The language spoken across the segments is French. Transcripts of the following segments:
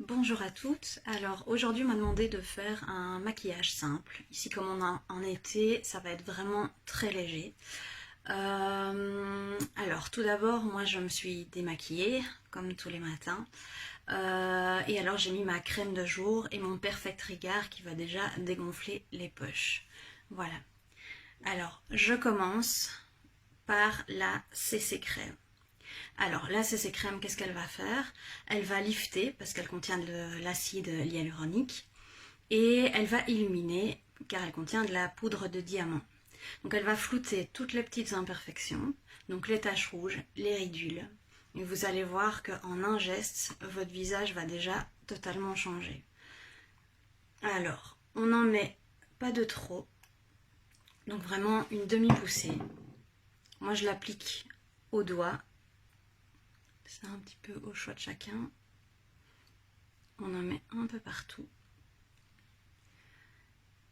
Bonjour à toutes. Alors aujourd'hui on m'a demandé de faire un maquillage simple. Ici comme on a en été, ça va être vraiment très léger. Alors tout d'abord, moi je me suis démaquillée comme tous les matins. Et alors j'ai mis ma crème de jour et mon Perfect Regard qui va déjà dégonfler les poches. Voilà. Alors je commence par la CC crème. Alors la CC crème, qu'est-ce qu'elle va faire? Elle va lifter parce qu'elle contient de l'acide hyaluronique et elle va illuminer car elle contient de la poudre de diamant. Donc elle va flouter toutes les petites imperfections, donc les taches rouges, les ridules. Et vous allez voir qu'en un geste, votre visage va déjà totalement changer. Alors, on n'en met pas de trop, donc vraiment une demi-poussée. Moi je l'applique au doigt. C'est un petit peu au choix de chacun. On en met un peu partout.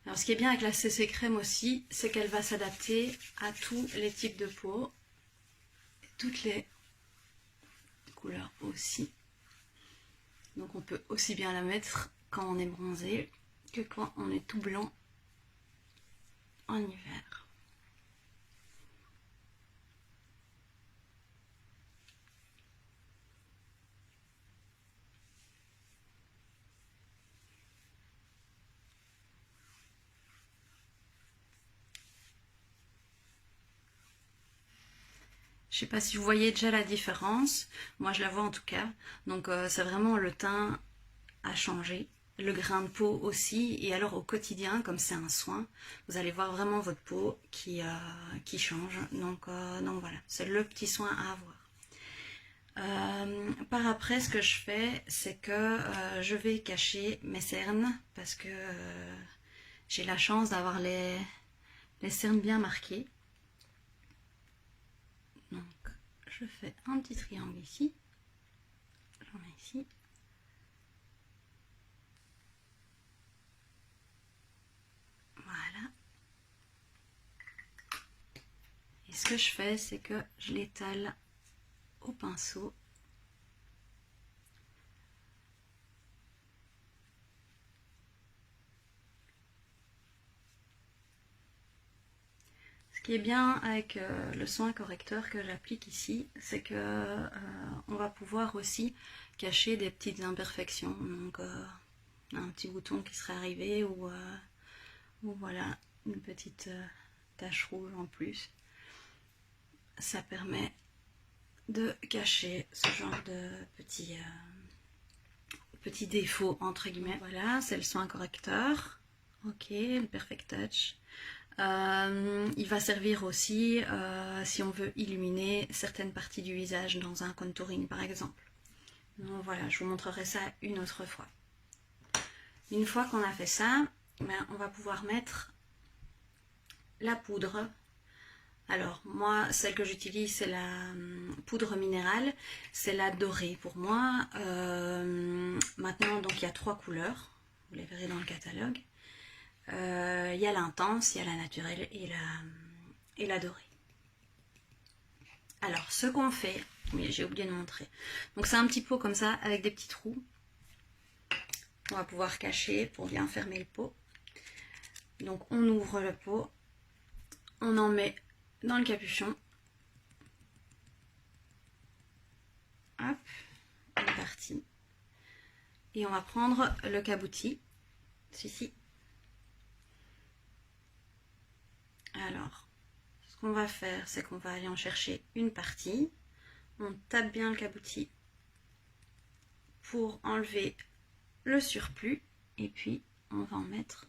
Alors ce qui est bien avec la CC crème aussi, c'est qu'elle va s'adapter à tous les types de peau, toutes les couleurs aussi. Donc on peut aussi bien la mettre quand on est bronzé que quand on est tout blanc en hiver. Je sais pas si vous voyez déjà la différence, moi je la vois en tout cas. Donc c'est vraiment le teint a changé, le grain de peau aussi, et alors au quotidien, comme c'est un soin, vous allez voir vraiment votre peau qui change. Donc voilà, c'est le petit soin à avoir. Par après, ce que je fais, c'est que je vais cacher mes cernes parce que j'ai la chance d'avoir les cernes bien marquées. Donc, je fais un petit triangle ici. J'en mets ici. Voilà. Et ce que je fais, c'est que je l'étale au pinceau. Ce qui est bien avec le soin correcteur que j'applique ici, c'est que on va pouvoir aussi cacher des petites imperfections. Donc un petit bouton qui serait arrivé ou voilà une petite tache rouge en plus. Ça permet de cacher ce genre de petits défauts entre guillemets. Voilà, c'est le soin correcteur. Ok, le Perfect Touch. Il va servir aussi si on veut illuminer certaines parties du visage dans un contouring par exemple. Donc voilà, je vous montrerai ça une autre fois. Une fois qu'on a fait ça, ben, on va pouvoir mettre la poudre. Alors moi, celle que j'utilise, c'est la poudre minérale, c'est la dorée pour moi. Maintenant, donc il y a 3 couleurs, vous les verrez dans le catalogue. Il y a l'intense, il y a la naturelle et la dorée. Alors, ce qu'on fait, mais j'ai oublié de montrer. Donc c'est un petit pot comme ça, avec des petits trous. On va pouvoir cacher pour bien fermer le pot. Donc on ouvre le pot, on en met dans le capuchon. Hop, il est parti. Et on va prendre le cabouti, celui-ci. Alors, ce qu'on va faire, c'est qu'on va aller en chercher une partie. On tape bien le cabouti pour enlever le surplus. Et puis, on va en mettre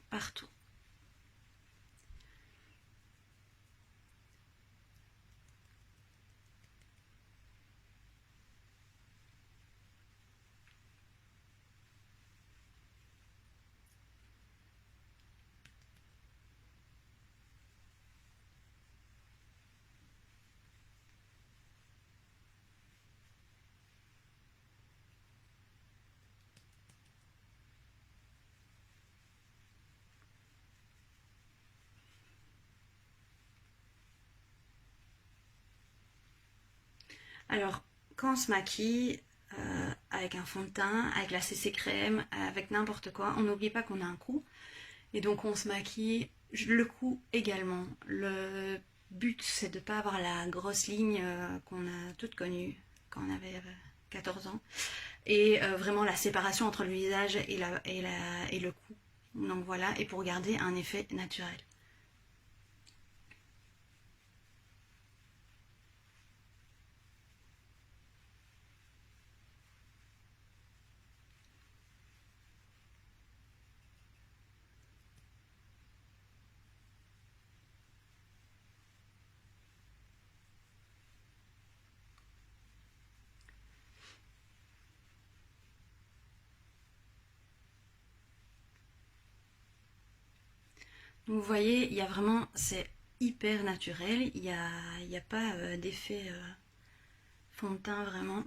partout. Alors, quand on se maquille, avec un fond de teint, avec la CC crème, avec n'importe quoi. On n'oublie pas qu'on a un cou. Et donc on se maquille le cou également. Le but c'est de ne pas avoir la grosse ligne qu'on a toutes connue quand on avait 14 ans. Et vraiment la séparation entre le visage et le cou. Donc voilà, et pour garder un effet naturel. Donc vous voyez, il y a vraiment, c'est hyper naturel, il y a pas d'effet fond de teint vraiment.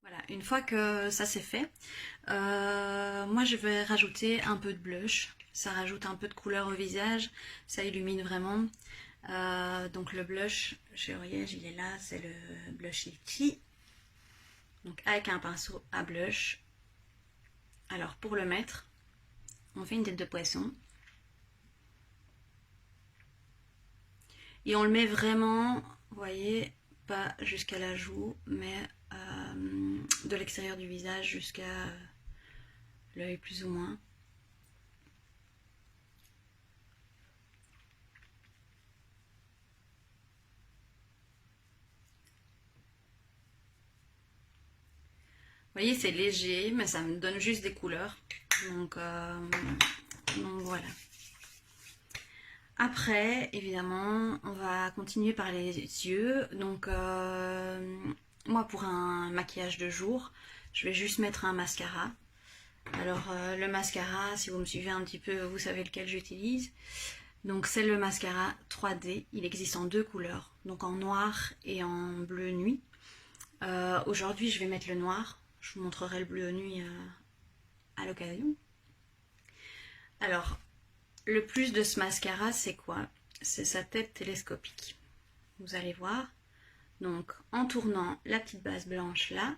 Voilà, une fois que ça c'est fait, moi je vais rajouter un peu de blush. Ça rajoute un peu de couleur au visage, ça illumine vraiment. Donc le blush chez Oriège, il est là, c'est le blush Litchi. Donc avec un pinceau à blush. Alors pour le mettre, on fait une tête de poisson. Et on le met vraiment, vous voyez, pas jusqu'à la joue, mais de l'extérieur du visage jusqu'à l'œil plus ou moins. Vous voyez, c'est léger, mais ça me donne juste des couleurs. Donc voilà. Après, évidemment, on va continuer par les yeux. Donc, moi, pour un maquillage de jour, je vais juste mettre un mascara. Alors, le mascara, si vous me suivez un petit peu, vous savez lequel j'utilise. Donc, c'est le mascara 3D. Il existe en deux couleurs, donc en noir et en bleu nuit. Aujourd'hui, je vais mettre le noir. Je vous montrerai le bleu nuit à l'occasion. Alors, le plus de ce mascara, c'est quoi? C'est sa tête télescopique. Vous allez voir. Donc, en tournant la petite base blanche là,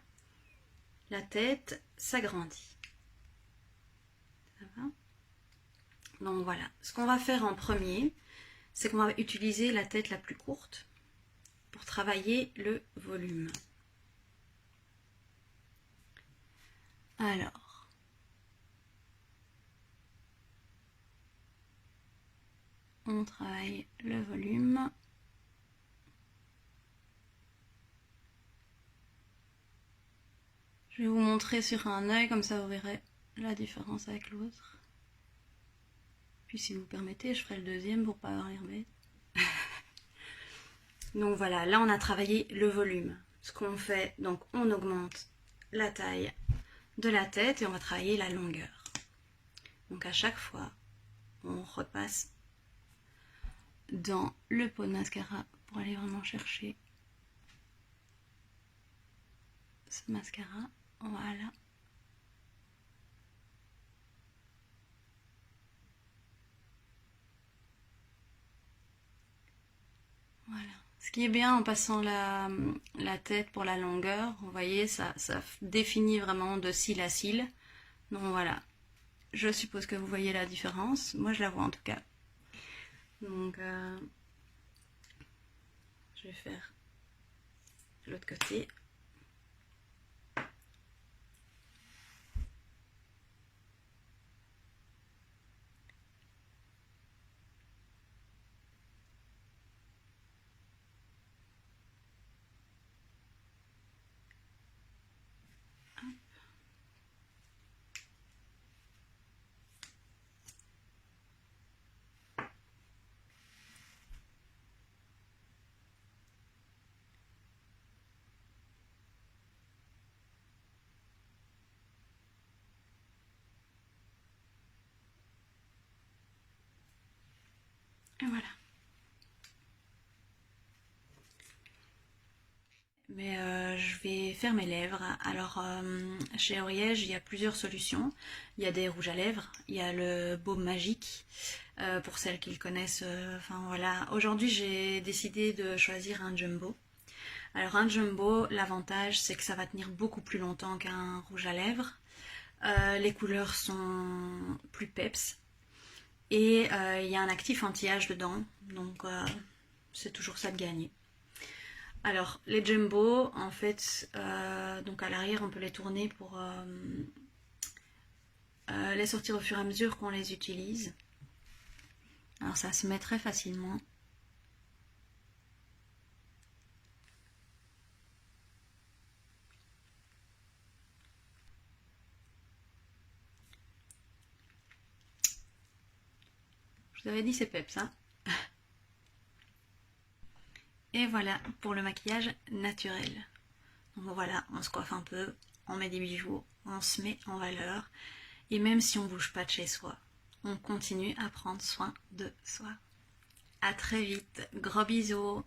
la tête s'agrandit. Ça va? Donc voilà. Ce qu'on va faire en premier, c'est qu'on va utiliser la tête la plus courte pour travailler le volume. Alors, on travaille le volume. Je vais vous montrer sur un œil, comme ça vous verrez la différence avec l'autre. Puis si vous permettez, je ferai le deuxième pour pas avoir l'air bête. Donc voilà, là on a travaillé le volume. Ce qu'on fait, donc on augmente la taille de la tête et on va travailler la longueur. Donc à chaque fois, on repasse dans le pot de mascara pour aller vraiment chercher ce mascara. Voilà. Voilà. Ce qui est bien en passant la tête pour la longueur, vous voyez, ça définit vraiment de cil à cil. Donc voilà. Je suppose que vous voyez la différence. Moi, je la vois en tout cas. Donc, je vais faire l'autre côté. Et voilà. Mais je vais faire mes lèvres. Alors chez Oriège, il y a plusieurs solutions. Il y a des rouges à lèvres, il y a le baume magique, pour celles qui le connaissent. Enfin voilà, aujourd'hui j'ai décidé de choisir un jumbo. Alors un jumbo, l'avantage c'est que ça va tenir beaucoup plus longtemps qu'un rouge à lèvres. Les couleurs sont plus peps. Et il y a un actif anti-âge dedans, donc c'est toujours ça de gagner. Alors les jumbo, en fait, donc à l'arrière on peut les tourner pour les sortir au fur et à mesure qu'on les utilise. Alors ça se met très facilement. Je vous avais dit c'est peps, hein. Et voilà pour le maquillage naturel. Donc voilà, on se coiffe un peu, on met des bijoux, on se met en valeur. Et même si on ne bouge pas de chez soi, on continue à prendre soin de soi. À très vite, gros bisous.